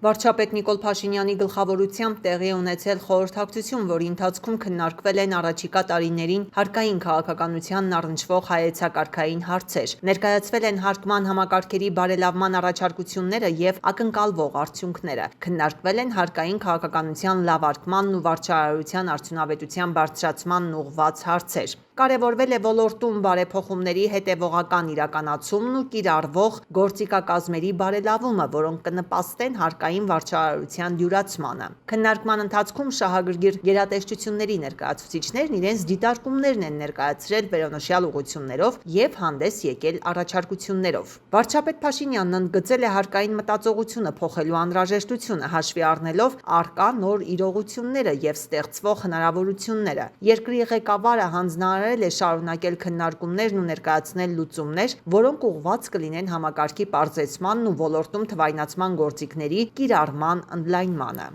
Վարչապետ Նիկոլ Փաշինյանի գլխավորությամբ տեղի է ունեցել խորհրդակցություն, որի ընթացքում քննարկվել են առաջիկա տարիներին հարկային քաղաքականությանն առնչվող հայեցակարգային հարցեր։ Ներկայացվել են հարկման համակարգերի բարելավման առաջարկությունները և ակնկալվող արդյունքները։ Քննարկվել են հարկային քաղաքականության լավարկմանն ու վարչարարության արդյունավետության բարձրացմանն ուղղված հարցեր։ Կարևորվել է ոլորտում բարեփոխումների հետևողական իրականացումն ու կիրառվող գործիքակազմերի բարելավումը, որոնք կնպաստեն հարկային վարչարարության դյուրացմանը։ Քննարկման ընթացքում շահագրգիռ գերատեսչությունների ներկայացուցիչներն իրենց դիտարկումներն են ներկայացրել վերոնշյալ ուղղություններով և հանդես եկել առաջարկություններով։ Վարչապետ Փաշինյանն ընդգծել է հարկային մտածողությունը փոխելու անհրաժեշտությունը, հաշվի առնելով առկա նոր իրողությունները և ստեղծվող հնարավորությունները։ Երկրի ղեկավարը հանձնարարել է շարունակել քննարկումներն ու ներկայացնել լուծումներ, որոնք ուղղված կլինեն համակարգի պարզեցմանն ու ոլորտում թվայնացման գործիքների կիրառման ընդլայնմանը։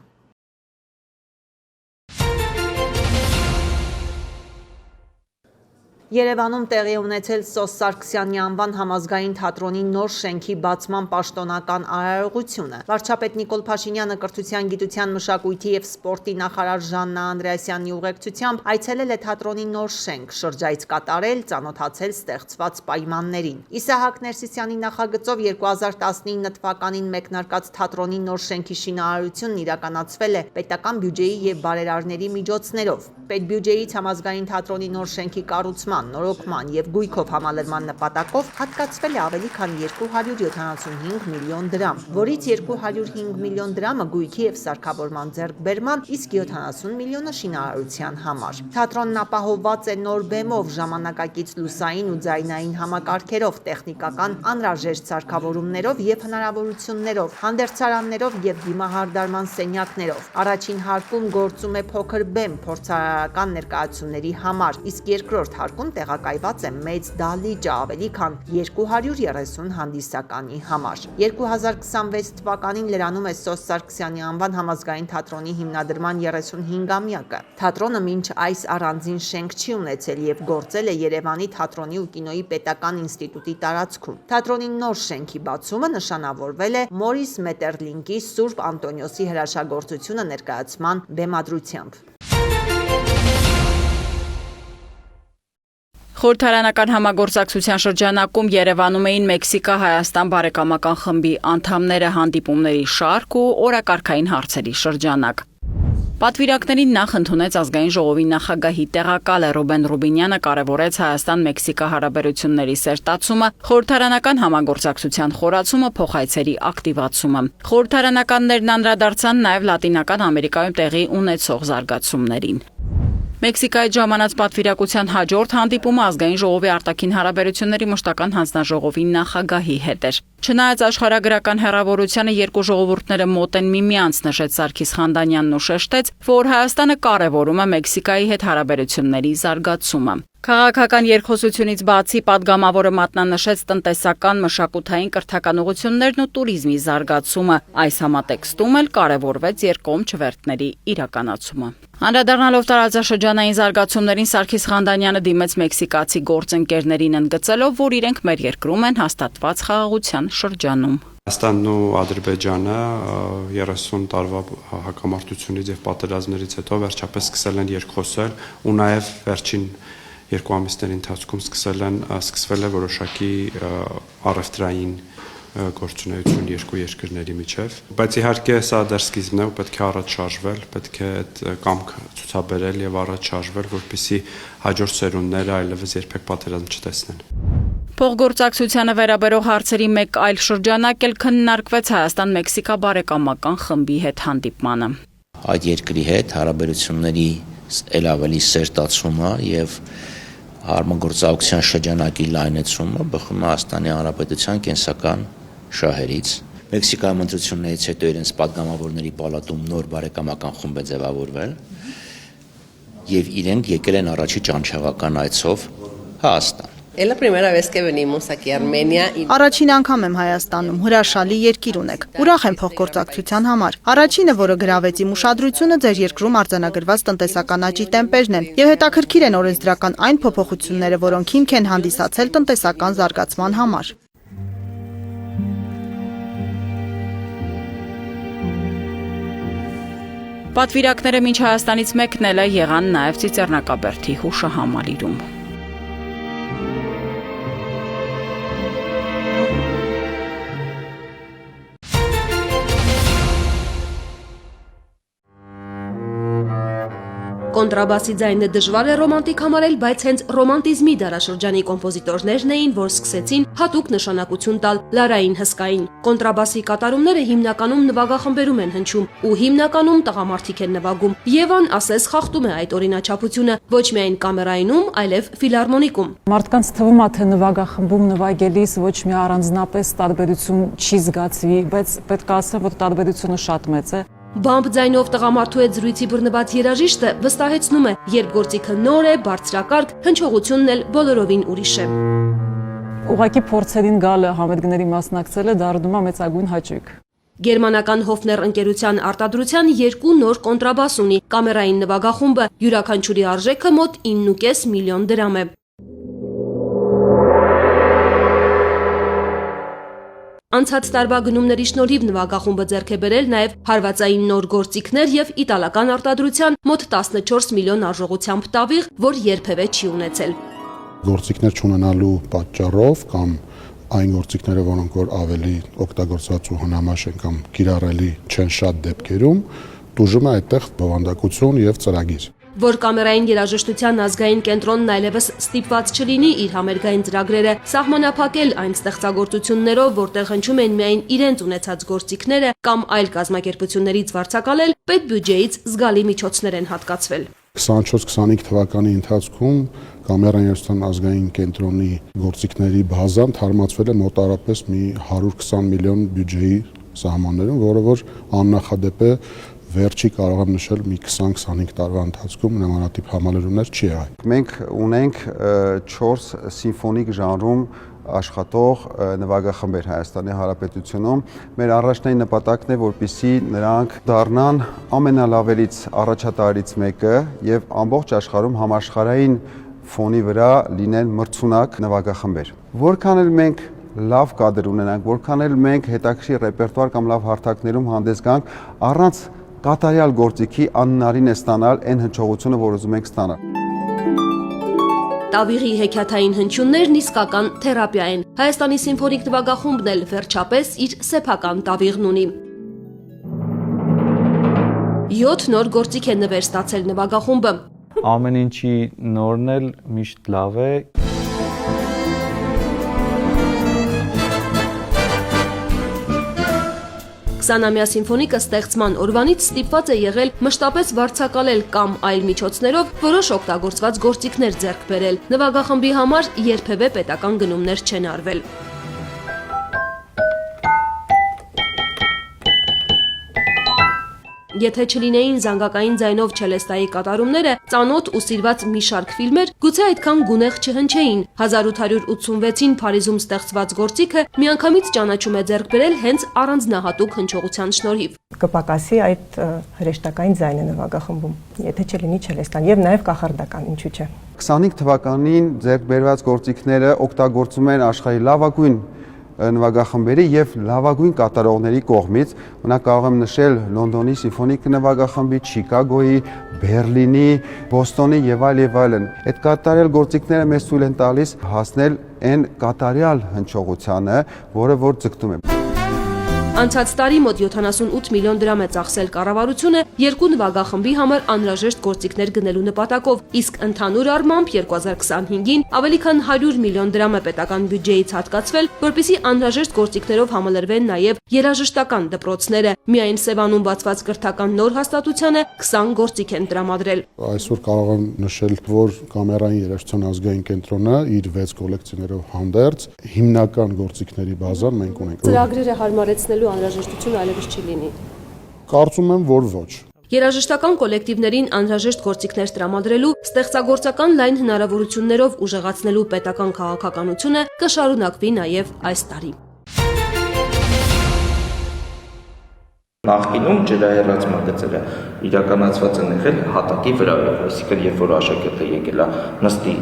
Երևանում տեղի է ունեցել Սոս Սարգսյանի անվան համազգային թատրոնի նոր շենքի բացման պաշտոնական արարողությունը։ Վարչապետ Նիկոլ Փաշինյանը կրթության, գիտության, մշակույթի և սպորտի նախարար Ժաննա Անդրեասյանի ուղեկցությամբ այցելել է թատրոնի նոր շենք, շրջայց կատարել, ծանոթացել ստեղծված պայմաններին։ Իսահակ Ներսիսյանի նախագծով 2019 թվականին մեկնարկած թատրոնի նոր շենքի շինարարությունն իրականացվել է պետական բյուջեի և բարերարների միջոցներով։ Պետբյուջեից համազգային թատրոնի նոր շենքի կառուցման, նորոգման և գույքով համալրման նպատակով հատկացվել է ավելի քան 275 միլիոն դրամ, որից 205 միլիոն դրամը գույքի և սարքավորման ձեռքբերման, իսկ 70 միլիոնը շինարարության համար։ Թատրոնն ապահովված է նոր բեմով, ժամանակակից լուսային ու ձայնային համակարգերով, տեխնիկական անհրաժեշտ սարքավորումներով և հնարավորություններով, հանդերձարաններով և դիմահարդարման սենյակներով։ Առաջին հարկում գործում է փոքր բեմ փորձարարական ներկայացումների համար, իսկ երկրորդ հարկում տեղակայված է մեծ դահլիճը ավելի քան 230 հանդիսականի համար։ 2026 թվականին լրանում է Սոս Սարգսյանի անվան համազգային թատրոնի հիմնադրման 35-ամյակը։ Թատրոնը մինչ այս առանձին շենք չի ունեցել և գործել է Երևանի թատրոնի ու կինոյի պետական ինստիտուտի տարածքում։ Թատրոնի նոր շենքի բացումը նշանավորվել է Մորիս Մետերլինկի Սուրբ Անտոնիոսի հրաշագործությունը ներկայացման բեմադրությամբ։ Խորհրդարանական համագործակցության շրջանակում Երևանում էին Մեքսիկա-Հայաստան բարեկամական խմբի անդամները, հանդիպումների շարք ու օրակարգային հարցերի շրջանակ։ Պատվիրակներին նախ ընդունեց ազգային ժողովի նախագահի տեղակալը Ռուբեն Ռուբինյանը, կարևորեց Հայաստան-Մեքսիկա հարաբերությունների սերտացումը, խորհրդարանական համագործակցության խորացումը, փոխայցերի ակտիվացումը։ Խորհրդարանականներն անդրադարձան նաև Լատինական Ամերիկայում տեղի ունեցող զարգացումներին։ Մեքսիկայից ժամանած պատվիրակության հաջորդ հանդիպումը ազգային ժողովի արտաքին հարաբերությունների մշտական հանձնաժողովի նախագահի հետ էր։ Չնայած աշխարհագրական հեռավորությանը երկու ժողովուրդները մոտ են միմյանց, նշեց Սարգիս Խանդանյանն ու շեշտեց, որ Հայաստանը կարևորում է Մեքսիկայի հետ հարաբերությունների զարգացումը։ Քաղաքական երկխոսությունից բացի պատգամավորը մատնանշեց տնտեսական, մշակութային, կրթական ուղղություններն ու տուրիզմի զարգացումը։ Այս համատեքստում էլ կարևորվեց երկկողմ չվերթների իրականացումը։ Անդրադառնալով տարածաշրջանային զարգացումներին Սարգիս Խանդանյանը դիմեց մեքսիկացի գործընկերներին, ընդգծելով, որ իրենք մեր երկրում են հաստատված խաղաղության շրջանում։ Հայաստանն ու Ադրբեջանը 30 տարվա հակամարտությունից եւ պատերազմներից հետո վերջապես սկսել են երկխոսել ու նաեւ վերջին 2 ամիսների ընթացքում սկսվել է որոշակի առևտրային գործունեություն երկու երկրների միջև, բայց իհարկե սա դեռ սկիզբն է ու պետք է առաջ շարժվել, պետք է այդ կամքը ցուցաբերել եւ առաջ շարժվել, որպեսզի հաջորդ սերունդները այլևս երբեք պատերազմ չտեսնեն։ Փոխգործակցությանը վերաբերող հարցերի մեկ այլ շրջանակ էլ քննարկվեց Հայաստան-Մեքսիկա բարեկամական խմբի հետ հանդիպմանը։ Այդ երկրի հետ հարաբերությունների ել ավելի սերտացումը եւ համագործակցության շրջանակի լայնացումը բխում է Հայաստանի Հանրապետության կենսական շահերից։ Մեքսիկայում ընտրություններից հետո իրենց պատգամավորների պալատում նոր բարեկամական խումբ է ձևավորվել եւ իրենք եկել են առաջի ճանչաղական այցով Հայաստան։ Առաջին անգամ եմ Հայաստանում, հրաշալի երկիր ունեք։ Ուրախ եմ փոխգործակցության համար։ Առաջինը, որը գրավեց իմ ուշադրությունը, ձեր երկրում արձանագրված տնտեսական աճի տեմպերն են եւ հետաքրքիր են օրենսդրական այն փոփոխությունները, որոնք հիմք են հանդիսացել տնտեսական զարգացման համար։ Պատվիրակները մինչ Հայաստանից մեկնելը եղան նաև Ծիծեռնակաբերդի հուշահամալիրում։ Կոնտրաբասի ձայնը դժվար է ռոմանտիկ համարել, բայց հենց ռոմանտիզմի դարաշրջանի կոմպոզիտորներն էին, որ սկսեցին հատուկ նշանակություն տալ լարային հսկային։ Կոնտրաբասի կատարումները հիմնականում նվագախմբերում են հնչում ու հիմնականում տղամարդիկ են նվագում։ Եվան ասես խախտում է այդ օրինաչափությունը ոչ միայն կամերայինում, այլև ֆիլհարմոնիկում։ Մարդկանց թվում է, թե նվագախմբում նվագելիս ոչ մի առանձնապես տարբերություն չի զգացվի, բայց պետք է ասեմ, որ տարբերությունը շատ մեծ է։ Բամբ ձայնով տղամարդու հետ զրույցի բռնված երաժիշտը վստահեցնում է, երբ գործիքը նոր է, բարձրակարգ, հնչողությունն էլ բոլորովին ուրիշ է։ Ուղղակի փորձերին գալը համերգների մասնակցելը դառնում է մեծագույն հաճույք։ Գերմանական Հոֆներ ընկերության արտադրության 2 նոր կոնտրաբաս ունի կամերային նվագախումբը, յուրաքանչյուրի արժեքը մոտ 9.5 միլիոն դրամ է։ Անցած տարվա գնումների շնորհիվ նվագախումբը ձեռք է բերել նաև հարվածային նոր գործիքներ եւ իտալական արտադրության մոտ 14 միլիոն արժողությամբ տավիղ, որ երբևէ չի ունեցել։ Գործիքներ չունենալու պատճառով կամ այն գործիքները, որոնք որ ավելի օգտագործված ու հնամաշ են կամ կիրառելի չեն շատ դեպքերում, տուժում է այդտեղ բովանդակություն եւ ծրագիր։ Որ կամերային երաժշտության ազգային կենտրոնն այլևս ստիպված չլինի իր համերգային ծրագրերը սահմանափակել այն ստեղծագործություններով, որտեղ հնչում են միայն իրենց ունեցած գործիքները կամ այլ կազմակերպություններից վարձակալել, պետբյուջեից զգալի միջոցներ են հատկացվել։ 24-25 թվականի ընթացքում կամերային երաժշտության ազգային կենտրոնի գործիքների բազան թարմացվել է մոտարապես մի 120 միլիոն բյուջեի սահմաններում, որը որ աննախադեպ է վերջի կարող եմ նշել մի 20-25 տարվա ընթացքում նմանատիպ համալրումներ չի եղել։ Մենք ունենք 4 սիմֆոնիկ ժանրում աշխատող նվագախմբեր Հայաստանի Հանրապետությունում։ Մեր առաջնային նպատակն է, որպեսզի նրանք դառնան ամենալավերից առաջատարից մեկը եւ ամբողջ աշխարհում համաշխարհային ֆոնի վրա լինեն մրցունակ նվագախմբեր։ Որքան էլ մենք լավ կադր ունենանք, որքան էլ մենք հետաքրքիր ռեպերտուար կամ լավ հարթակներում հանդես գանք, առանց կատարյալ գործիքի անհնարին է ստանալ այն հնչողությունը, որ ուզում ենք ստանալ։ Տավիղի հեքիաթային հնչյուններն իսկական թերապիա են։ Հայաստանի սիմֆոնիկ նվագախումբն էլ վերջապես իր սեփական տավիղն ունի։ 7 նոր գործիք է նվեր ստացել նվագախումբը։ Ամեն ինչի նորն էլ միշտ լավ է։ 20-ամյա սիմֆոնիկը ստեղծման օրվանից ստիպված է եղել մշտապես վարձակալել կամ այլ միջոցներով որոշ օգտագործված գործիքներ ձեռք բերել։ Նվագախմբի համար երբևէ պետական գնումներ չեն արվել։ Եթե չլինեին զանգակային ձայնով չելեստայի կատարումները, ծանոթ ու սիրված մի շարք ֆիլմեր գուցե այդքան գունեղ չհնչեին։ 1886-ին Փարիզում ստեղծված գործիքը միանգամից ճանաչում է ձեռք բերել հենց առանձնահատուկ հնչողության շնորհիվ։ Կպակասի այդ հրեշտակային ձայնը նվագախմբում, եթե չլինի չելեստան եւ նաեւ կախարդական, ինչու՞ չէ։ 25 թվականին ձեռք բերված գործիքները օգտագործում են աշխարհի լավագույն նվագախմբերի եւ լավագույն կատարողների կողմից, օրինակ կարող եմ նշել Լոնդոնի սիմֆոնիկ նվագախմբի, Չիկագոյի, Բերլինի, Բոստոնի եւ այլն։ Այդ կատարյալ գործիքները մեզ ցույց են տալիս հասնել այն կատարյալ հնչողությանը, որը որ ձգտում է։ Անցած տարի մոտ 78 միլիոն դրամ է ծախսել կառավարությունը երկու նվագախմբի համար անհրաժեշտ գործիքներ գնելու նպատակով, իսկ ընդհանուր առմամբ 2025-ին ավելի քան 100 միլիոն դրամ է պետական բյուջեից հատկացվել, որպեսզի անհրաժեշտ գործիքներով համալրվեն նաև երաժշտական դպրոցները։ Միայն Սևանում բացված կրթական նոր հաստատությանը 20 գործիք են տրամադրել։ Այսօր կարող եմ նշել, որ կամերային երաժշտության ազգային կենտրոնը իր 6 կոլեկցիաներով հանդերձ հիմնական գործիքների բազան մենք ունենք։ Ծրագրերը հարմարեցնելու անհրաժեշտություն այլևս չի լինի։ Կարծում եմ, որ ոչ։ Երաժշտական կոլեկտիվներին անհրաժեշտ գործիքներ տրամադրելու, ստեղծագործական լայն հնարավորություններով ուժեղացնելու պետական քաղաքականությունը կշարունակվի նաև այս տարի։ Նախկինում ջրահեռացմագծերը իրականացված են եղել հատակի վրայով, այսինքն երբ որ աշակերտը եկել է նստի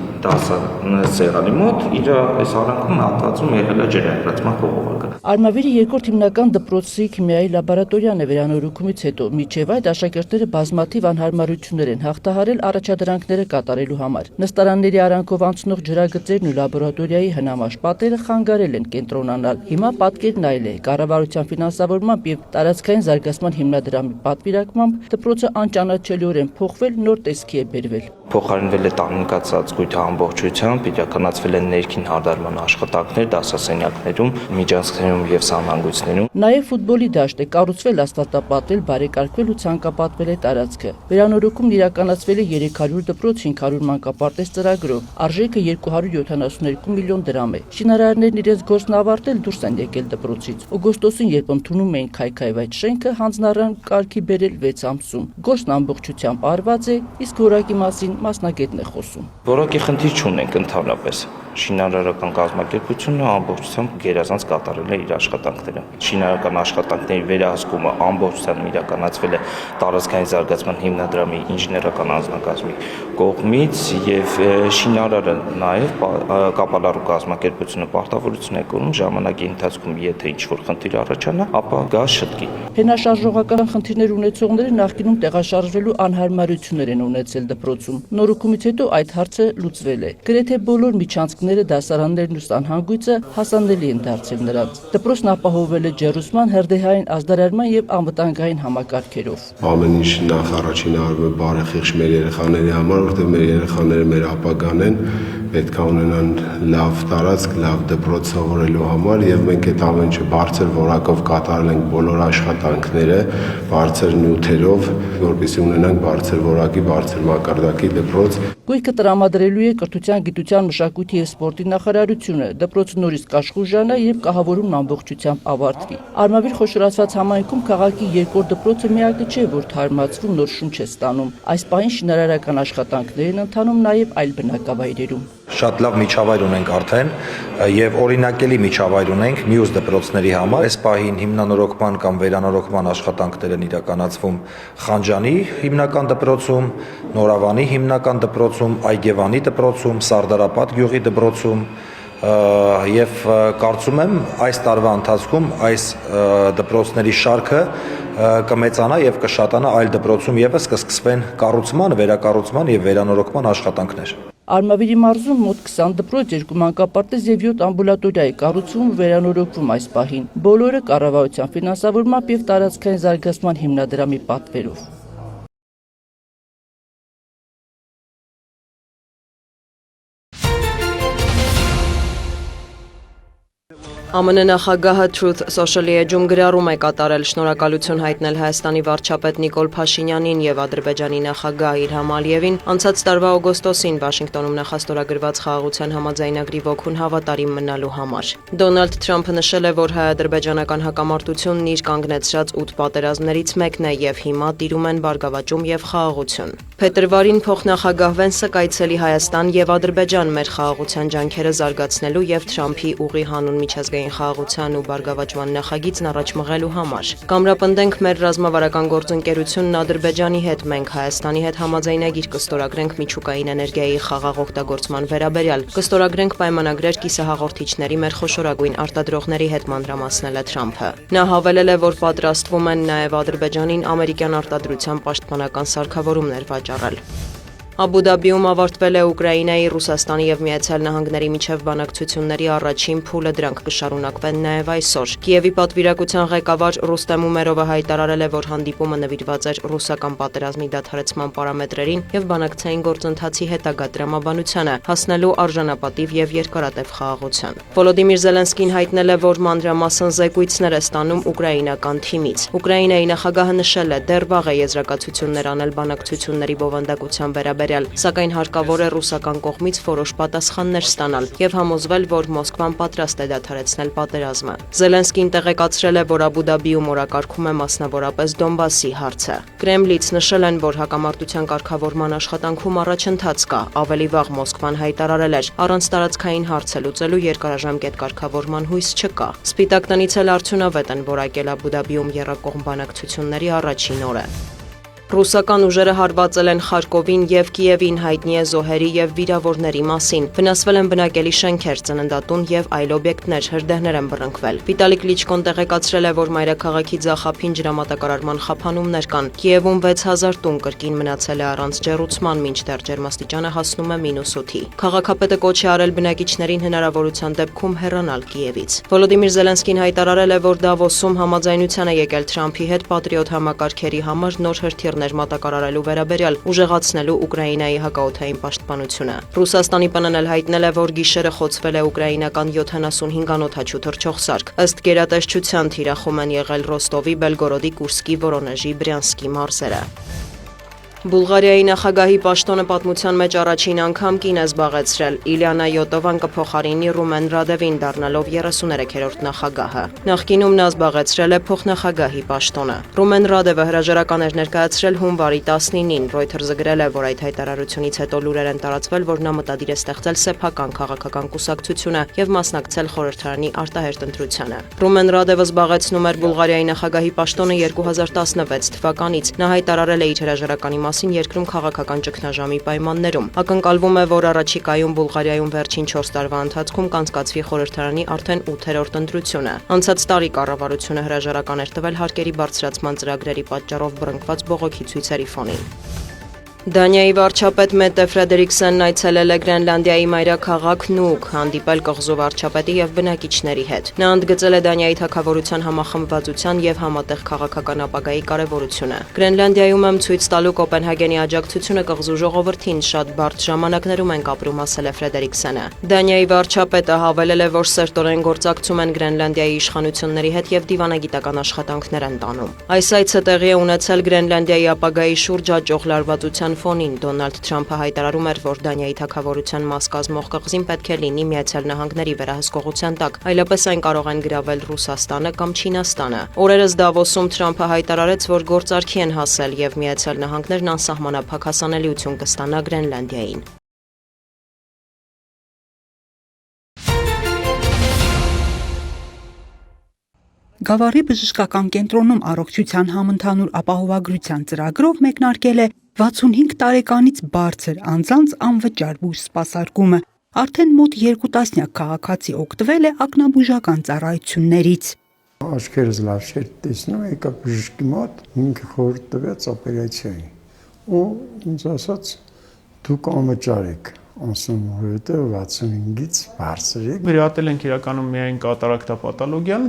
սեղանի մոտ, իր այս արանքում հատվածում եղել է ջրահեռացման խողովակը։ Արմավիրի երկրորդ հիմնական դպրոցի քիմիայի լաբորատորիան է վերանորոգումից հետո, միջև այդ աշակերտները բազմաթիվ անհարմարություններ են հաղթահարել առաջադրանքները կատարելու համար։ Նստարանների արանքով անցնող ջրագծերն ու լաբորատորիայի հնամաշ պատերը խանգարել են կենտրոնանալ։ Հիմա պատկերն այլ է։ Կառավարության ֆինանսավորմամբ եւ տարածքային զարգացման հիմնադրամի պատվիրակմամբ դպրոցը անճանաչելիորեն փոխվել, նոր տեսքի է բերվել։ Փոխարինվել է տանեկան ծածկույթը ամբողջությամբ, իրականացվել են ներքին հարդարման աշխատանքներ դասասենյակներում, միջանցքներում եւ սանհանգույցներում։ Նաեւ ֆուտբոլի դաշտ է կառուցվել, ասֆալտապատվել, բարեկարգվել ու ցանկապատվել է տարածքը։ Վերանորոգումն իրականացվել է 300 դպրոց 500 մանկապարտեզ ծրագրով։ Արժեքը 272 միլիոն դրամ է։ Շինարարներն իրենց գործն ավարտել դուրս են եկել դպրոցից։ Օգոստոսին, երբ ընդունում էին քայքայվ այդ շենքը, հանձնարարան կարգի բերել 6 ամսում։ Գործն ամբողջությամբ արված է, իսկ որակի մասին մասնագետն է խոսում։ Որակի խնդիր չունենք ընդհանրապես։ Շինարարական կազմակերպությունը ամբողջությամբ գերազանց կատարել է իր աշխատանքները։ Շինարարական աշխատանքների վերահսկումը ամբողջությամբ իրականացվել է տարածքային զարգացման հիմնադրամի ինժեներական անձնակազմի կողմից եւ շինարարը նաեւ կապալառու կազմակերպությունը պարտավորություն է կրում ժամանակի ընթացքում, եթե ինչ-որ խնդիր առաջանա, ապա գա շտկի։ Հենաշարժողական խնդիրներ ունեցողները նախկինում տեղաշարժվելու անհարմարություններ են ունեցել դպրոցում։ Նորոգումից հետո այդ հարցը լուծվել է։ Գրեթե բոլոր միջանցքները, դասարաններն ու սանհանգույցը հասանելի են դարձել նրանց։ Դպրոցն ապահովվել է ջեռուսման, հրդեհային ազդարարման եւ անվտանգային համակարգերով։ Ամեն ինչ նախ առաջին արվում է բարեխիղճ մեր երեխաների համար, որտեղ մեր երեխաները մեր ապագան են, պետք է ունենան լավ տարածք, լավ դպրոց սովորելու համար եւ մենք այդ ամեն ինչը բարձր որակով կատարել ենք բոլոր աշխատանքները, բարձր նյութերով, որպեսզի ունենանք բարձր որակի, բարձր մակարդակի դպրոց։ Գույքը տրամադրելու է Կրթության, Գիտության, Մշակույթի եւ Սպորտի նախարարությունը։ Դպրոցը նորից կաշխուժանա եւ կահավորումն ամբողջությամբ ավարտվի։ Արմավիր խոշորացված համայնքում քաղաքի երկրորդ դպրոցը միակը չէ, որ թարմացվում նոր շունչ է ստանում։ Այս պահին շինարարական աշխատանքներ են ընթանում նաեւ այլ բնակավայրերում։ Շատ լավ միջավայր ունենք արդեն եւ օրինակելի միջավայր ունենք մյուս դպրոցների համար։ Այս պահին հիմնանորոգման կամ վերանորոգման աշխատանքներ են իրականացվում Խանջանի հիմնական դպրոցում, Նորավանի հիմնական դպրոցում, Այգևանի դպրոցում, Սարդարապատ գյուղի դպրոցում եւ կարծում եմ այս տարվա ընթացքում այս դպրոցների շարքը կմեծանա եւ կշատանա այլ դպրոցում եւս կսկսվեն կառուցման, վերակառուցման եւ վերանորոգման աշխատանքներ։ Արմավիրի մարզում մոտ 20 դպրոց, 2 մանկապարտեզ եւ 7 ամբուլատորիա է կառուցվում ու վերանորոգվում այս պահին։ Բոլորը կառավարության ֆինանսավորմամբ եւ տարածքային զարգացման հիմնադրամի պատվերով։ ԱՄՆ նախագահը Truth Social-ի էջում գրառում է կատարել շնորհակալություն հայտնել Հայաստանի վարչապետ Նիկոլ Փաշինյանին եւ Ադրբեջանի նախագահ Իլհամ Ալիևին անցած տարվա օգոստոսին Վաշինգտոնում նախաստորագրված խաղաղության համաձայնագրի ոգուն հավատարիմ մնալու համար։ Դոնալդ Թրամփը նշել է, որ հայ-ադրբեջանական հակամարտությունն իր կանգնեցրած 8 պատերազմներից մեկն է եւ հիմա տիրում են բարգավաճում եւ խաղաղություն։ Փետրվարին փոխնախագահ Վենսը կայցելի Հայաստան եւ Ադրբեջան մեր խաղաղության ջանքերը զարգացնելու եւ Թրամփի ուղի հանուն միջազգային խաղաղության ու բարգավաճման նախագիծն առաջ մղելու համար։ Կամրապնդենք մեր ռազմավարական գործընկերությունն Ադրբեջանի հետ, մենք Հայաստանի հետ համաձայնագիր կստորագրենք միջուկային էներգիայի խաղաղ օգտագործման վերաբերյալ, կստորագրենք պայմանագրեր կիսահաղորդիչների մեր խոշորագույն արտադրողների հետ, մանրամասնել է Թրամփը։ Նա հավելել է, որ պատրաստվում են նաև Ադրբեջանին ամերիկյան արտադրության պաշտպանական սարքավորումներ վաճառել։ Աբու Դաբիում ավարտվել է Ուկրաինայի, Ռուսաստանի եւ Միացյալ Նահանգների միջև բանակցությունների առաջին փուլը, դրանք կշարունակվեն նաեւ այսօր։ Կիևի պատվիրակության ղեկավար Ռուստեմ Ումերովը հայտարարել է, որ հանդիպումը նվիրված էր ռուսական պատերազմի դադարեցման պարամետրերին եւ բանակցային գործընթացի հետագա տրամաբանությանը, հասնելու արժանապատիվ եւ երկարատև խաղաղության։ Վոլոդիմիր Զելենսկին հայտնել է, որ մանրամասն զեկույցներ է ստանում ուկրաինական թիմից։ Ուկրաինայի նախագահը նշել է, դեռ վաղ է եզրակացություններ անել բանակցությունների բովանդակության վերաբերյալ վերաբերյալ, սակայն հարկավոր է ռուսական կողմից որոշ պատասխաններ ստանալ եւ համոզվել, որ Մոսկվան պատրաստ է դադարեցնել պատերազմը։ Զելենսկին տեղեկացրել է, որ Աբու Դաբիում օրակարգում է մասնավորապես Դոնբասի հարցը։ Կրեմլից նշել են, որ հակամարտության կարգավորման աշխատանքում առաջընթաց կա, ավելի վաղ Մոսկվան հայտարարել էր, առանց տարածքային հարցը լուծելու երկարաժամկետ կարգավորման հույս չկա։ Սպիտակ տնից էլ արդյունավետ են որակել Աբու Դաբիում եռակողմ բանակցությունների առաջին օրը։ Ռուսական ուժերը հարվածել են Խարկովին եւ Կիևին հայտնի է զոհերի եւ վիրավորների մասին։ Վնասվել են բնակելի շենքեր, ծննդատուն եւ այլ օբյեկտներ, հրդեհներ են բռնկվել։ Վիտալի Կլիչկոն տեղեկացրել է, որ մայրաքաղաքի ձախափին ջրամատակարարման խափանումներ կան։ Կիևում 6000 տուն կրկին մնացել է առանց ջեռուցման, մինչդեռ ջերմաստիճանը հասնում է -8-ի։ Քաղաքապետը կոչ է արել բնակիչներին հնարավորության դեպքում հեռանալ Կիևից։ Վոլոդիմիր Զելենսկին հայտարարել է, որ Դավոսում համաձայնության է եկել Թրամփի հետ պատրիոտ համակարգերի համար նոր հրթիռ մատակարարելու վերաբերյալ ուժեղացնելու Ուկրաինայի հակաօդային պաշտպանությունը։ Ռուսաստանի ՊՆ-ն էլ հայտնել է, որ գիշերը խոցվել է ուկրաինական 75 անօդաչու թռչող սարք։ Ըստ գերատեսչության թիրախում են եղել Ռոստովի, Բելգորոդի, Կուրսկի, Վորոնեժի, Բրյանսկի մարզերը։ Բուլղարիայի նախագահի պաշտոնը պատմության մեջ առաջին անգամ կին է զբաղեցրել։ Իլիանա Յոտովան կփոխարինի Ռումեն Ռադևին, դառնալով 33-րդ նախագահը։ Նախկինում նա զբաղեցրել է փոխնախագահի պաշտոնը։ Ռումեն Ռադևը հրաժարական էր ներկայացրել հունվարի 19-ին։ Reuters-ը գրել է, որ այդ հայտարարությունից հետո լուրեր են տարածվել, որ նա մտադիր է ստեղծել սեփական քաղաքական կուսակցությունը եւ մասնակցել խորհրդարանի արտահերտ ընտրությանը։ Ռումեն Ռադևը զբաղեցնում էր Բուլղարիայի նախագահի պաշտոնը 2016 թվականից։ Նա հայտարարել է իր հրաժարականի մասին երկրում քաղաքական ճգնաժամի պայմաններում։ Ակնկալվում է, որ առաջիկայում Բուլղարիայում վերջին 4 տարվա ընթացքում կանցկացվի խորհրդարանի արդեն 8-րդ ընտրությունը։ Անցած տարի կառավարությունը հրաժարական էր տվել հարկերի բարձրացման ծրագրերի պատճառով բռնկված բողոքի ցույցերի ֆոնին։ Դանիայի վարչապետ Մետե Ֆրեդերիկսենն այցելել է Գրենլանդիայի մայրաքաղաք Նուկ, հանդիպել կղզու վարչապետի եւ բնակիչների հետ։ Նա ընդգծել է Դանիայի թագավորության համախմբվածության եւ համատեղ քաղաքական ապագայի կարեւորությունը։ Գրենլանդիայում եմ ցույց տալու Կոպենհագենի աջակցությունը կղզու ժողովրդին շատ բարդ ժամանակներում ենք ապրում, ասել է Ֆրեդերիկսենը։ Դանիայի վարչապետը հավելել է, որ սերտորեն գործակցում են Գրենլանդիայի իշխանությունների հետ եւ դիվանագիտական աշխատանքներ են տանում։ Այս այցը տեղի է ունեցել Գրենլանդիայի ապագայի շուրջ աճող լարվածության ֆոնին Դոնալդ Թրամփը հայտարարում էր, որ Դանիայի թագավորության մաս կազմող կղզին պետք է լինի Միացյալ Նահանգների վերահսկողության տակ, այլապես այն կարող են գրավել Ռուսաստանը կամ Չինաստանը։ Օրերս Դավոսում Թրամփը հայտարարեց, որ գործարքի են հասել եւ Միացյալ Նահանգներն անսահմանափակ հասանելիություն կստանա Գրենլանդիային։ Գավառի բժշկական կենտրոնում առողջության համընդհանուր ապահովագրության ծրագրով մեկնարկել է 65 տարեկանից բարձր անձանց անվճար բուժ սպասարկումը։ Արդեն մոտ 2 տասնյակ քաղաքացի օգտվել է ակնաբուժական ծառայություններից։ Աչքերս լավ չէր տեսնում, եկա բժշկի մոտ, ինքը խորհուրդ տվեց օպերացիայի։ Ու ինձ ասաց՝ դուք անվճար եք, ասում որովհետև 65-ից բարձր է։ Վերահատել ենք իրականում միայն կատարակտապաթոլոգիան,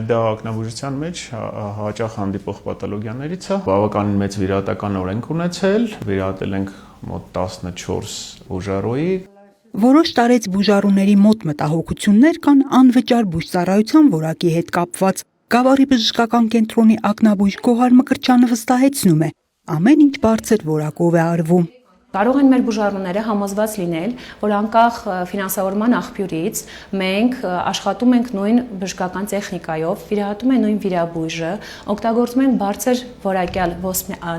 դա ակնաբուժության մեջ հաճախ հանդիպող պաթոլոգիաներից է։ Բավականին մեծ վիրահատական օրենք ունեցել, վերահատել ենք մոտ 14 բուժարոյի։ Որոշ տարեց բուժարուների մոտ մտահոգություններ կան անվճար բուժծառայության որակի հետ կապված։ Գավառի բժշկական կենտրոնի ակնաբույժ Գոհար Մկրտչյանը վստահեցնում է, ամեն ինչ բարձր որակով է արվում։ Կարող են մեր բուժարուները համոզված լինել, որ անկախ ֆինանսավորման աղբյուրից մենք աշխատում ենք նույն բժշկական տեխնիկայով, վիրահատում ենք նույն վիրաբույժը, օգտագործում ենք բարձր որակյալ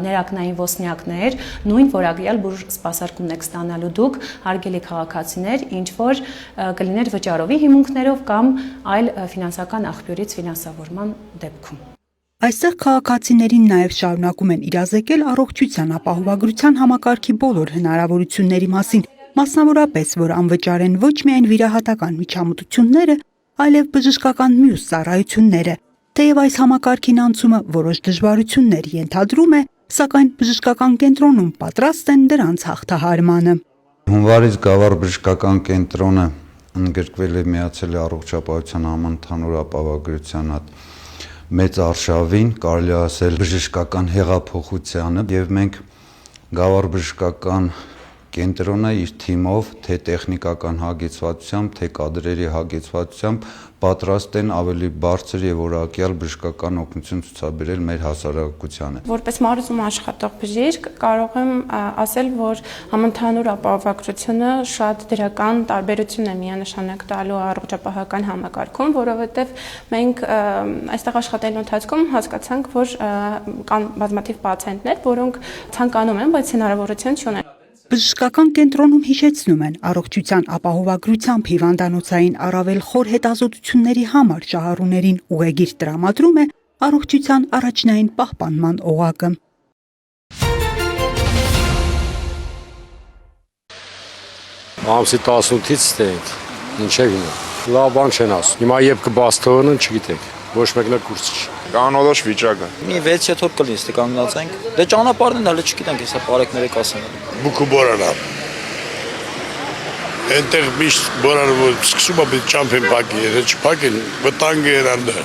ներակնային ոսնյակներ, նույն որակյալ բուժ սպասարկումներ կստանալու դուք, հարգելի քաղաքացիներ, ինչ որ կլիներ վճարովի հիմունքներով կամ այլ ֆինանսական աղբյուրից ֆինանսավորման դեպքում։ Այստեղ քաղաքացիներին նաև շարունակում են իրազեկել առողջության ապահովագրության համակարգի բոլոր հնարավորությունների մասին, մասնավորապես, որ անվճար են ոչ միայն վիրահատական միջամտությունները, այլև բժշկական մյուս ծառայությունները։ Թեև այս համակարգին անցումը որոշ դժվարություններ ենթադրում է, սակայն բժշկական կենտրոնում պատրաստ են դրանց հաղթահարմանը։ Հունվարից Գավառ բժշկական կենտրոնը ընդգրկվել է Միացյալ առողջապահության համընդհանուր ապահովագրության մեծ արշավին, կարելի ասել բժշկական հեղափոխությանը, եւ մենք Գավառ բժշկական կենտրոնը իր թիմով թե տեխնիկական հագեցվածությամբ, թե կադրերի հագեցվածությամբ պատրաստ են ավելի բարձր եւ որակյալ բժշկական օգնություն ցուցաբերել մեր հասարակությանը։ Որպես մարզում աշխատող բժիշկ կարող եմ ասել, որ համընդհանուր ապահովագրությունը շատ դրական տարբերություն է միանշանակ տալու առողջապահական համակարգում, որովհետեւ մենք այստեղ աշխատելու ընթացքում հասկացանք, որ կան բազմաթիվ պացիենտներ, որոնք ցանկանում են, բայց հնարավորություն չունեն։ Բժշկական կենտրոնում հիշեցնում են, առողջության ապահովագրությամբ հիվանդանոցային առավել խոր հետազոտությունների համար շահառուներին ուղեգիր տրամադրում է առողջության առաջնային պահպանման օղակը։ Ամսի 18-ից ստենք, ինչև հիմա։ Լավ բան չեն ասում։ Հիմա երբ կբաց թողնեն, չգիտեք։ Ոչ մեկն էլ կուրս չի։ Կանոնավոր վիճակը։ Մի 6-7 օր կլինի, ստի կանգնացենք։ Դե ճանապարհն էլ հələ չգիտենք, հեսա բարեկները կասեն։ Բուկու բորանա։ Այնտեղ միշտ բորանը որ սկսում է պետք ճամփեն փակի, եթե չփակեն, վտանգ է երանդը։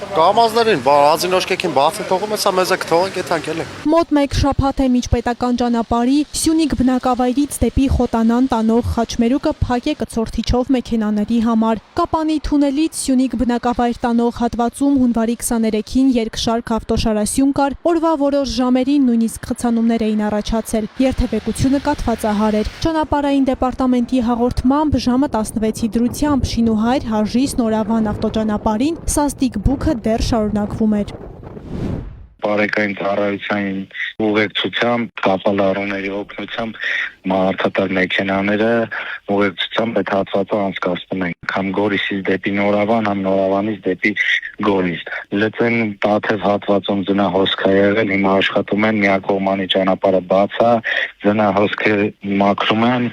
Կամազներին, հազինոշկեքին բացի թողում է, սա մեզ է կթողենք եթանք էլ է։ Մոտ մեկ շաբաթ է միջպետական ճանապարհի Սյունիք բնակավայրից դեպի Խոտանան տանող խաչմերուկը փակ է կցորդիչով մեքենաների համար։ Կապանի թունելից Սյունիք բնակավայր տանող հատվածում հունվարի 23-ին երկշարք ավտոշարասյուն կար, օրվա որոշ ժամերին նույնիսկ խցանումներ էին առաջացել։ Երթևեկությունը կաթվածահար էր։ Ճանապարհային դեպարտամենտի հաղորդմամբ ժամը 16-ի դրությամբ Շինուհայր Հարժիս Նորավան ավտոճանապարհին սաստիկ բուքը դեռ շարունակվում էր։ Բարեկային ծառայության ուղեկցությամբ, կապալառուների օգնությամբ մարդատար մեքենաները ուղեկցությամբ այդ հատվածը անցկացնում են։ Համ Գորիսից դեպի Նորավան, համ Նորավանից դեպի Գորիս։ Լծեն Տաթև հատվածում ձնահոսք է եղել, հիմա աշխատում են միակողմանի ճանապարհը բաց է, ձնահոսքը մաքրում են,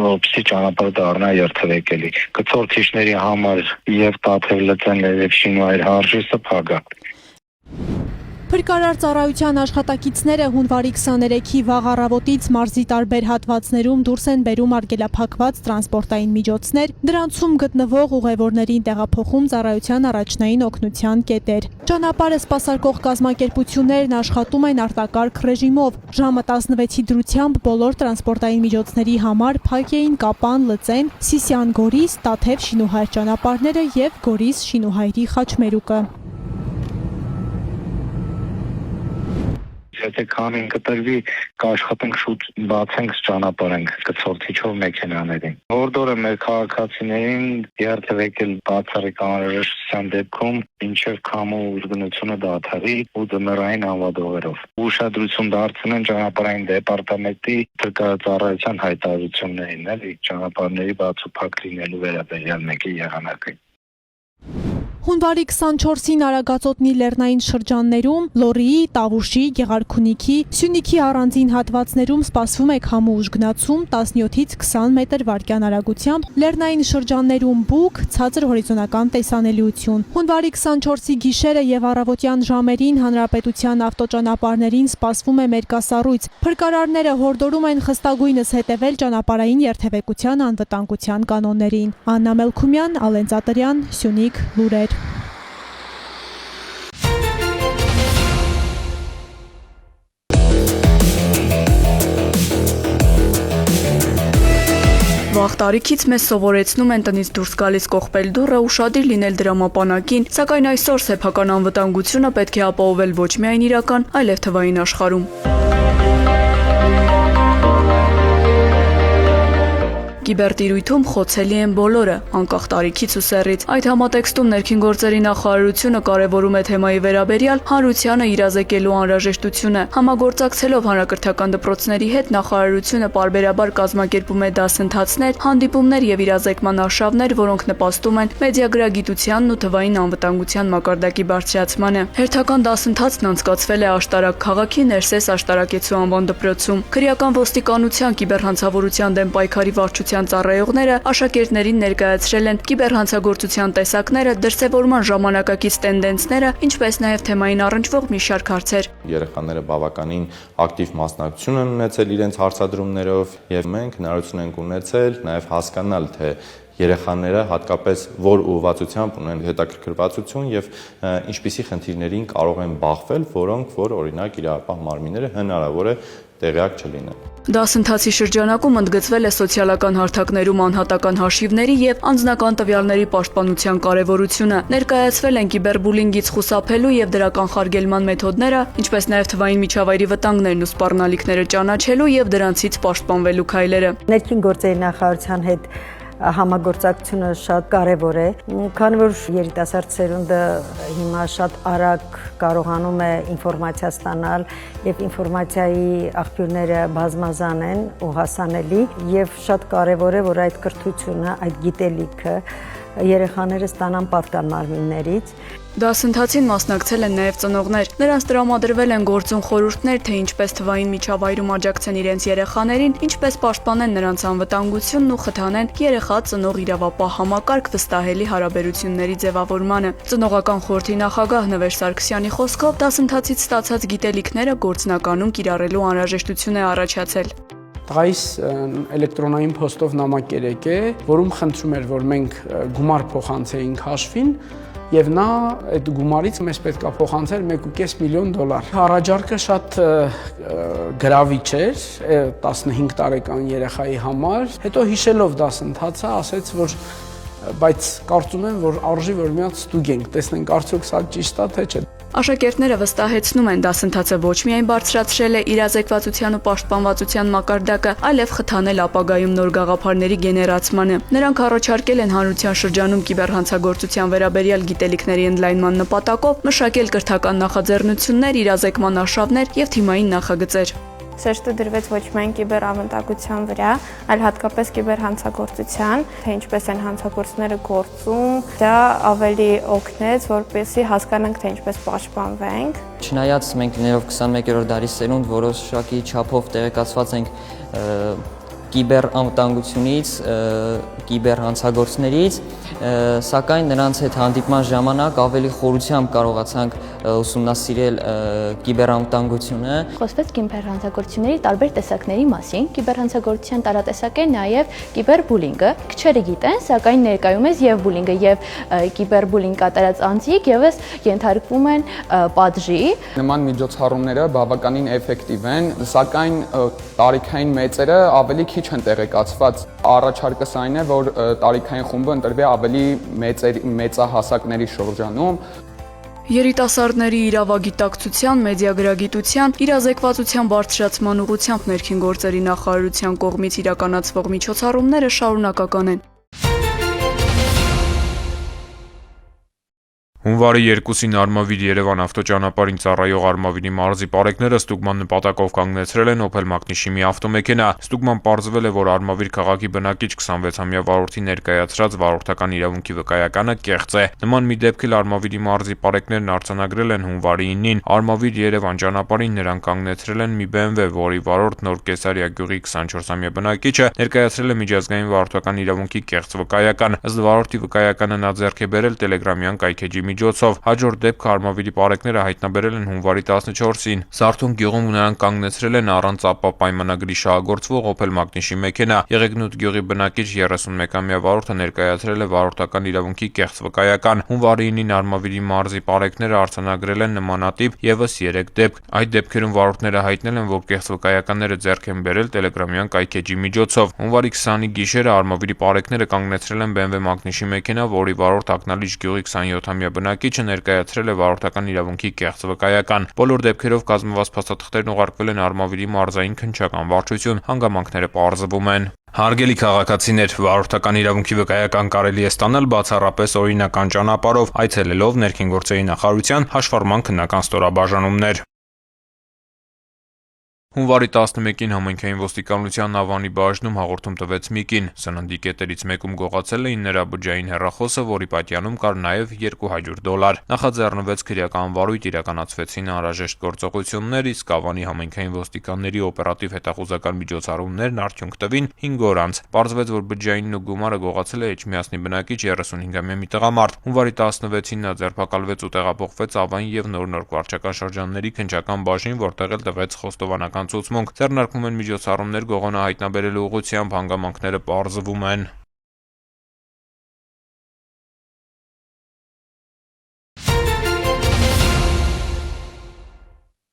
որպեսզի ճանապարհը դառնա երթևեկելի։ Կցորդիչների համար եւ Տաթև Լծեն եւ Շինուհայր Հարժիսը փակ է։ Փրկարար ծառայության աշխատակիցները հունվարի 23-ի վաղ առավոտից մարզի տարբեր հատվածներում դուրս են բերում արգելափակված տրանսպորտային միջոցներ, դրանցում գտնվող ուղևորներին տեղափոխում ծառայության առաջնային օգնության կետեր։ Ճանապարհը սպասարկող կազմակերպություններն աշխատում են արտակարգ ռեժիմով։ Ժամը 16-ի դրությամբ բոլոր տրանսպորտային միջոցների համար փակ էին Կապան, Լծեն, Սիսիան Գորիս, Տաթև Շինուհայր ճանապարհները եւ Գորիս Շինուհայրի խաչմերուկը։ Եթե քամին կտրվի, կաշխատենք շուտ բացենք ճանապարհենք կցորդիչով մեքենաներին։ Հորդորը մեր քաղաքացիներին երթևեկել բացառիկ անհրաժեշտության դեպքում մինչև քամու ուժգնությունը դադարի ու ձմեռային անվադողերով։ Ուշադրություն դարձնեն ճանապարհային դեպարտամենտի փրկարարծառայության հայտարարություններին, էլի ճանապարհների բաց ու փակ լինելու վերաբերյալ մեկի եղանակը։ Հունվարի 24-ին Արագածոտնի լեռնային շրջաններում, Լոռիի, Տավուշի, Գեղարքունիքի, Սյունիքի առանձին հատվածներում սպասվում է քամու ուժգնացում 17-ից 20 մետր վարկյան արագությամբ, լեռնային շրջաններում բուք, ցածր հորիզոնական տեսանելիություն։ Հունվարի 24-ի գիշերը եւ առավոտյան ժամերին հանրապետության ավտոճանապարհներին սպասվում է մերկասառույց։ Փրկարարները հորդորում են խստագույնս հետևել ճանապարհային երթևեկության անվտանգության կանոններին։ Աննա Մելքումյան, Ալեն Ծատրյան, Սյունիք, լուրեր։ Վաղ տարիքից մեզ սովորեցնում են տնից դուրս գալիս կողպել դուռը, ուշադիր լինել դրամապանակին, սակայն այսօր սեփական անվտանգությունը պետք է ապահովել ոչ միայն իրական, այլև թվային աշխարհում։ Կիբերտիրույթում խոցելի են բոլորը, անկախ տարիքից ու սեռից։ Այդ համատեքստում ներքին գործերի նախարարությունը կարևորում է թեմայի վերաբերյալ հանրությանը իրազեկելու անհրաժեշտությունը։ Համագործակցելով հանրակրթական դպրոցների հետ նախարարությունը պարբերաբար կազմակերպում է դասընթացներ, հանդիպումներ եւ իրազեկման արշավներ, որոնք նպաստում են մեդիագրագիտությանն ու թվային անվտանգության մակարդակի բարձրացմանը։ Հերթական դասընթացն անցկացվել է Աշտարակ քաղաքի Ներսես Աշտարակեցու անվան դպրոցում։ Քրեական ոստիկանության կիբերհանցավորության դեմ պայքարի վարչության ծառայողները աշակերտներին ներկայացրել են կիբերհանցագործության տեսակները, դրսևորման ժամանակակից տենդենսները, ինչպես նաև թեմային առնչվող մի շարք հարցեր։ Երեխաները բավականին ակտիվ մասնակցություն են ունեցել իրենց հարցադրումներով եւ մենք հնարավորություն ենք ունեցել նաև հասկանալ, թե երեխաները հատկապես որ ուղղվածությամբ ունեն հետաքրքրվածություն եւ ինչպիսի խնդիրներին կարող են բախվել, որոնք որ օրինակ իրապահ մարմինները հնարավոր է տեղյակ չլինեն։ Դասընթացի շրջանակում ընդգծվել է սոցիալական հարթակներում անհատական հաշիվների եւ անձնական տվյալների պաշտպանության կարեւորությունը։ Ներկայացվել են կիբերբուլինգից խուսափելու եւ դրական խարգելման մեթոդները, ինչպես նաեւ թվային միջավայրի վտանգներն ու սպառնալիքները ճանաչելու եւ դրանցից պաշտպանվելու քայլերը։ Ներքին գործերի նախարարության հետ համագործակցությունը շատ կարևոր է, քանի որ երիտասարդ սերունդը հիմա շատ արագ կարողանում է ինֆորմացիա ստանալ եւ ինֆորմացիայի աղբյուրները բազմազան են ու հասանելի եւ շատ կարևոր է, որ այդ կրթությունը, այդ գիտելիքը երեխաները ստանան պատկան մարմիններից։ Դասընթացին մասնակցել են նաև ծնողներ։ Նրանց տրամադրվել են գործուն խորհուրդներ, թե ինչպես թվային միջավայրում աջակցեն իրենց երեխաներին, ինչպես պաշտպանեն նրանց անվտանգությունն ու խթանեն երեխա-ծնող իրավապահ համակարգ վստահելի հարաբերությունների ձևավորմանը։ Ծնողական խորհրդի նախագահ Նվեր Սարգսյանի խոսքով դասընթացից ստացած գիտելիքները գործնականում կիրառելու անհրաժեշտություն է առաջացել։ Տղայիս էլեկտրոնային փոստով նամակ է, որում խնդրում էր, որ մենք գումար փոխանցեինք հաշվին, եւ նա այդ գումարից մեզ պետք է փոխանցեր $1.5 միլիոն։ Առաջարկը շատ գրավիչ էր 15 տարեկան երեխայի համար։ Հետո հիշելով դասընթացը ասեց, որ բայց կարծում եմ, որ արժի որ միած ստուգենք, տեսնենք արդյոք սա ճիշտ է թե չէ։ Աշակերտները վստահեցնում են, դասընթացը ոչ միայն բարձրացրել է իրազեկվածության ու պաշտպանվածության մակարդակը, այլև խթանել ապագայում նոր գաղափարների գեներացմանը։ Նրանք առաջարկել են հանրության շրջանում կիբերհանցագործության վերաբերյալ գիտելիքների ընդլայնման նպատակով մշակել կրթական նախաձեռնություններ, իրազեկման արշավներ եւ թիմային նախագծեր։ Շեշտը դրվեց ոչ միայն կիբերավանդակության վրա, այլ հատկապես կիբերհանցագործության, թե ինչպես են հանցագործները գործում, դա ավելի օգնեց, որպեսզի հասկանանք, թե ինչպես պաշտպանվենք։ Չնայած մենք ներով 21-րդ դարի սերունդ որոշակի չափով տեղեկացված ենք կիբերանվտանգությունից, կիբերհանցագործներից, սակայն նրանց հետ հանդիպման ժամանակ ավելի խորությամբ կարողացանք ուսումնասիրել կիբերանվտանգությունը։ Խոսվեց կիբերհանցագործությունների տարբեր տեսակների մասին, կիբերհանցագործության տարատեսակ է նաև կիբերբուլինգը։ Քչերը գիտեն, սակայն ներկայումս եւ բուլինգը եւ կիբերբուլինգ կատարած անձիկ եւս ենթարկվում են պատժի։ Նման միջոցառումները բավականին էֆեկտիվ են, սակայն տարիքային մեծերը ավելի քիչ են տեղեկացված։ Առաջարկս այն է, որ տարիքային խումբը ընտրվի ավելի մեծահասակների շրջանում։ Երիտասարդների իրավագիտակցության, մեդիագրագիտության, իրազեկվածության բարձրացման ուղղությամբ ներքին գործերի նախարարության կողմից իրականացվող միջոցառումները շարունակական են։ Հունվարի 2-ին Արմավիր Երևան ավտոճանապարհին ծառայող Արմավիրի մարզի պարեկները ստուգման նպատակով կանգնեցրել են Opel Magnishi մի ավտոմեքենա։ Ստուգման պարզվել է, որ Արմավիր քաղաքի բնակիչ 26-ամյա վարորդի ներկայացրած վարորդական իրավունքի վկայականը կեղծ է։ Նման մի դեպքել Արմավիրի մարզի պարեկներն արձանագրել են հունվարի 9-ին։ Արմավիր Երևան ճանապարհին նրանք կանգնեցրել են մի BMW, որի վարորդ Նոր Կեսարիա գյուղի 24-ամյա բնակիչը ներկայացրել է միջազգային վարորդական իրավունքի կեղծ վկայական։ Ըստ վարորդի վկայականը նա ձեռք է բերել Telegram-յան կայքեջի միջոցով։ Հաջորդ դեպքը Արմավիրի պարեկները հայտնաբերել են հունվարի 14-ին։ Սարթուն գյուղում նրանք կանգնեցրել են առանց ապա պայմանագրի շահագործվող Opel Magnishi մեքենա։ Եղեգնուտ գյուղի բնակիչ 31-ամյա վարորդը ներկայացրել է վարորդական իրավունքի կեղծ վկայական։ Հունվարի 9-ին Արմավիրի մարզի պարեկները արձանագրել են նմանատիպ եւս 3 դեպք։ Այդ դեպքերում վարորդները հայտնել են, որ կեղծ վկայականները ձեռք են բերել Telegram-յան կայքեջի միջոցով։ Հունվարի 20-ի գիշերը Արմավիրի պարեկները կանգնեցրել են BMW Magnishi մեքենա, որի վարորդ Ակնալիջ գյուղի 27-ամյա բնակիչը ներկայացրել է վարորդական իրավունքի կեղծ վկայական։ Բոլոր դեպքերով կազմված փաստաթղթերն ուղարկվել են Արմավիրի մարզային քննչական վարչություն, հանգամանքները պարզվում են։ Հարգելի քաղաքացիներ, վարորդական իրավունքի վկայական կարելի է ստանալ բացառապես օրինական ճանապարհով, այցելելով ներքին գործերի նախարարության հաշվառման քննական ստորաբաժանումներ։ Հունվարի 11-ին համայնքային ոստիկանության Ավանի բաժնում հաղորդում տվեց մի կին։ Սննդի կետերից մեկում գողացել էին նրա բջջային հեռախոսը, որի պատյանում կար նաև $200։ Նախաձեռնվեց քրեական վարույթ, իրականացվեցին անհրաժեշտ գործողություններ, իսկ Ավանի համայնքային ոստիկանների օպերատիվ հետախուզական միջոցառումներն արդյունք տվին 5 օր անց։ Պարզվեց, որ բջջայինն ու գումարը գողացել է Էջմիածնի բնակիչ 35-ամյա մի տղամարդ։ Հունվարի 16-ին նա ձերբակալվեց ու տեղափոխվեց Ավանի եւ Նոր վարչական շրջանների քննչական բաժին, որտեղ էլ տվեց խոստովանական ցուցմունք։ Ձեռնարկվում են միջոցառումներ գողոնը հայտնաբերելու ուղղությամբ, հանգամանքները պարզվում են։